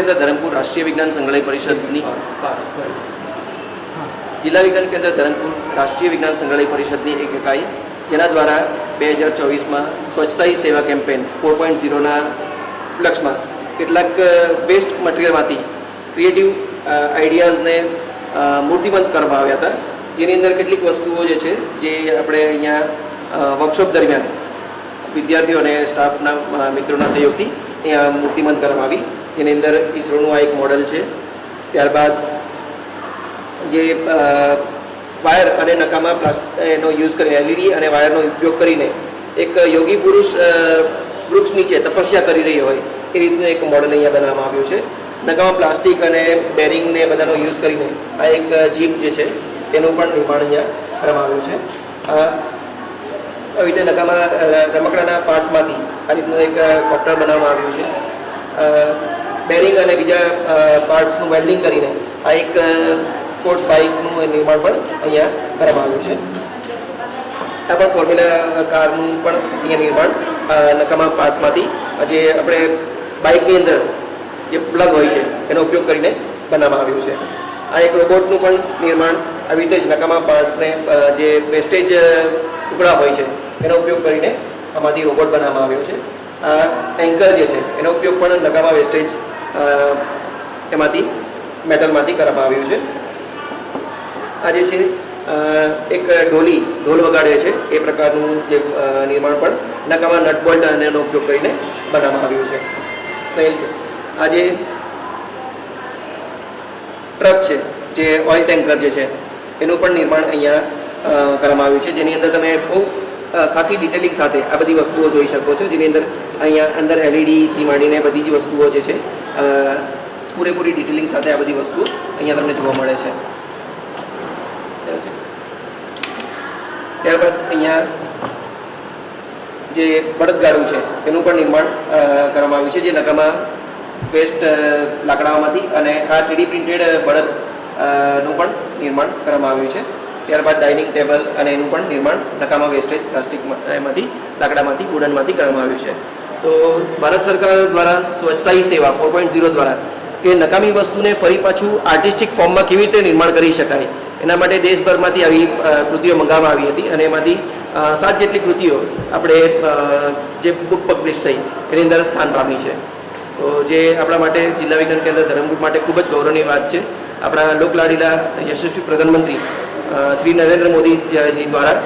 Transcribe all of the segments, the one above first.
केंद्र धर्मपुर राष्ट्रीय विज्ञान संग्रहालय परिषदनी जिला विज्ञान केंद्र धर्मपुर राष्ट्रीय विज्ञान संग्रहालय परिषदनी एक इकाई जेना द्वारा 2024 में स्वच्छता ही सेवा केम्पेन 4.0 लक्ष्य में કેટલાક વેસ્ટ મટીરિયલમાંથી ક્રિએટિવ આઈડિયાઝને મૂર્તિમંત કરવામાં આવ્યા હતા, જેની અંદર કેટલીક વસ્તુઓ જે છે જે આપણે અહીંયા વર્કશોપ દરમિયાન વિદ્યાર્થીઓ અને સ્ટાફના મિત્રોના સહયોગથી અહીંયા મૂર્તિમંત કરવામાં આવી, જેની અંદર ઈસરોનું આ એક મોડલ છે. ત્યારબાદ જે વાયર અને નકામા પ્લાસ્ટિકનો યુઝ કરીને એલઈડી અને વાયરનો ઉપયોગ કરીને એક યોગી પુરુષ વૃક્ષ નીચે તપસ્યા કરી રહી હોય એ રીતનું એક મોડલ અહીંયા બનાવવામાં આવ્યું છે. નકામા પ્લાસ્ટિક અને બેરિંગને બધાનો યુઝ કરીને આ એક જીપ જે છે તેનું પણ નિર્માણ અહીંયા કરવામાં આવ્યું છે. આવી રીતે નકામા રમકડાના પાર્ટ્સમાંથી આ રીતનું એક કોપ્ટર બનાવવામાં આવ્યું છે. બેરિંગ અને બીજા પાર્ટ્સનું વેલ્ડિંગ કરીને આ એક સ્પોર્ટ્સ બાઇકનું નિર્માણ પણ અહીંયા કરવામાં આવ્યું છે. આ પણ ફોર્મ્યુલા કારનું પણ અહીંયા નિર્માણ નકામા પાર્ટ્સમાંથી જે આપણે બાઇકની અંદર જે પ્લગ હોય છે એનો ઉપયોગ કરીને બનાવવામાં આવ્યું છે. આ એક રોબોટનું પણ નિર્માણ આવી રીતે જ નકામા પાર્ટ્સને જે વેસ્ટેજ ટુકડા હોય છે એનો ઉપયોગ કરીને આમાંથી રોબોટ બનાવવામાં આવ્યો છે. આ એન્કર જે છે એનો ઉપયોગ પણ નકામા વેસ્ટેજ એમાંથી મેટલમાંથી કરવામાં આવ્યું છે. આ જે છે એક ઢોલ વગાડે છે એ પ્રકારનું જે નિર્માણ પણ નકામા નટ બોલ્ટ અને એનો ઉપયોગ કરીને બનાવવામાં આવ્યું છે. સ્નેલ છે. આ જે ટ્રક છે જે ઓઇલ ટેન્કર જે છે એનું પણ નિર્માણ અહીંયા કરવામાં આવ્યું છે, જેની અંદર તમે બહુ ખાસી ડિટેલિંગ સાથે આ બધી વસ્તુઓ જોઈ શકો છો, જેની અંદર અહીંયા અંદર એલઈડીથી માંડીને બધી જ વસ્તુઓ જે છે પૂરેપૂરી ડિટેલિંગ સાથે આ બધી વસ્તુઓ અહીંયા તમને જોવા મળે છે. ત્યારબાદ અહીંયા જે બળદગાડું છે એનું પણ નિર્માણ કરવામાં આવ્યું છે, જે નકામા વેસ્ટ લાકડાઓમાંથી અને આ 3D પ્રિન્ટેડ બળદનું પણ નિર્માણ કરવામાં આવ્યું છે. ત્યારબાદ ડાઇનિંગ ટેબલ અને એનું પણ નિર્માણ નકામા વેસ્ટેજ પ્લાસ્ટિકમાંથી લાકડામાંથી વુડનમાંથી કરવામાં આવ્યું છે. તો ભારત સરકાર દ્વારા સ્વચ્છતા હી સેવા 4.0 દ્વારા કે નકામી વસ્તુને ફરી પાછું આર્ટિસ્ટિક ફોર્મમાં કેવી રીતે નિર્માણ કરી શકાય એના માટે દેશભરમાંથી આવી કૃતિઓ મંગાવવામાં આવી હતી, અને એમાંથી 7 જેટલી કૃતિઓ આપણે જે બુક પબ્લિશ થઈ એની અંદર સ્થાન પામી છે. તો જે આપણા માટે જિલ્લા વિજ્ઞાન કેન્દ્ર ધરમપુર માટે ખૂબ જ ગૌરવની વાત છે. આપણા લોકલાડીલા યશસ્વી પ્રધાનમંત્રી શ્રી નરેન્દ્ર મોદીજી દ્વારા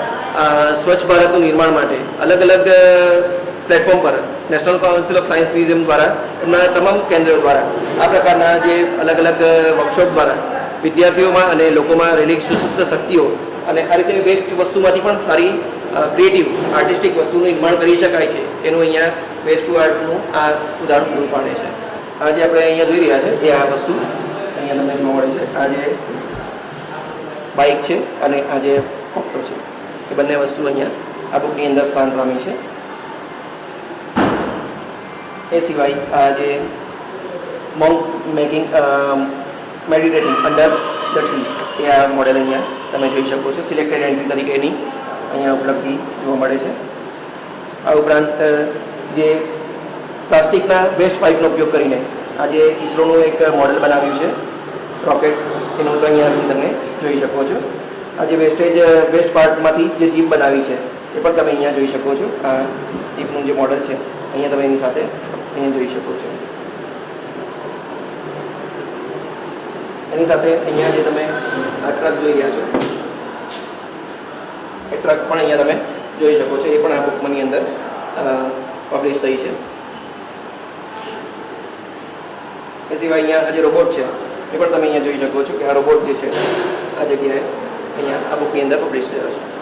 સ્વચ્છ ભારતનું નિર્માણ માટે અલગ અલગ પ્લેટફોર્મ પર national council of science museum દ્વારા એમના તમામ કેન્દ્રો દ્વારા આ પ્રકારના જે અલગ અલગ વર્કશોપ દ્વારા વિદ્યાર્થીઓમાં અને લોકોમાં રહેલી સુસુપ્ત શક્તિઓ અને આ રીતે વેસ્ટ વસ્તુમાંથી પણ સારી ક્રિએટિવ આર્ટિસ્ટિક વસ્તુનું નિર્માણ કરી શકાય છે એનું અહીંયા વેસ્ટ ટુ આર્ટનું આ ઉદાહરણ પૂરું પાડે છે. આ જે આપણે અહીંયા જોઈ રહ્યા છે એ આ વસ્તુ અહીંયા તમને જોવા મળે છે. આ જે બાઇક છે અને આ જે કોપ્ટર છે એ બંને વસ્તુ અહીંયા આ બુકની અંદર સ્થાન પામી છે. એ સિવાય આ જે મોંક મેકિંગ મેડિટેટિંગ અંડર ધ ટ્રી એ આ મોડેલ અહીંયા તમે જોઈ શકો છો. સિલેક્ટેડ એન્ટ્રી તરીકેની અહીંયા ઉપલબ્ધિ જોવા મળે છે. આ ઉપરાંત જે પ્લાસ્ટિકના વેસ્ટ પાઇપનો ઉપયોગ કરીને આજે ઈસરોનું એક મોડેલ બનાવ્યું છે રોકેટ, એનું તો અહીંયા તમે જોઈ શકો છો. આ જે વેસ્ટ પાર્ટમાંથી જે જીપ બનાવી છે એ પણ તમે અહીંયા જોઈ શકો છો. આ જીપનું જે મોડેલ છે અહીંયા તમે એની સાથે અહીંયા જોઈ શકો છો. એની સાથે અહીંયા જે તમે આ ટ્રક જોઈ રહ્યા છો એ ટ્રક પણ અહીંયા તમે જોઈ શકો છો. એ પણ આ બુકની અંદર પબ્લિશ થઈ છે. એ સિવાય અહીંયા આ જે રોબોટ છે એ પણ તમે અહીંયા જોઈ શકો છો કે આ રોબોટ જે છે આ જગ્યાએ અહીંયા આ બુકની અંદર પબ્લિશ થયો છે.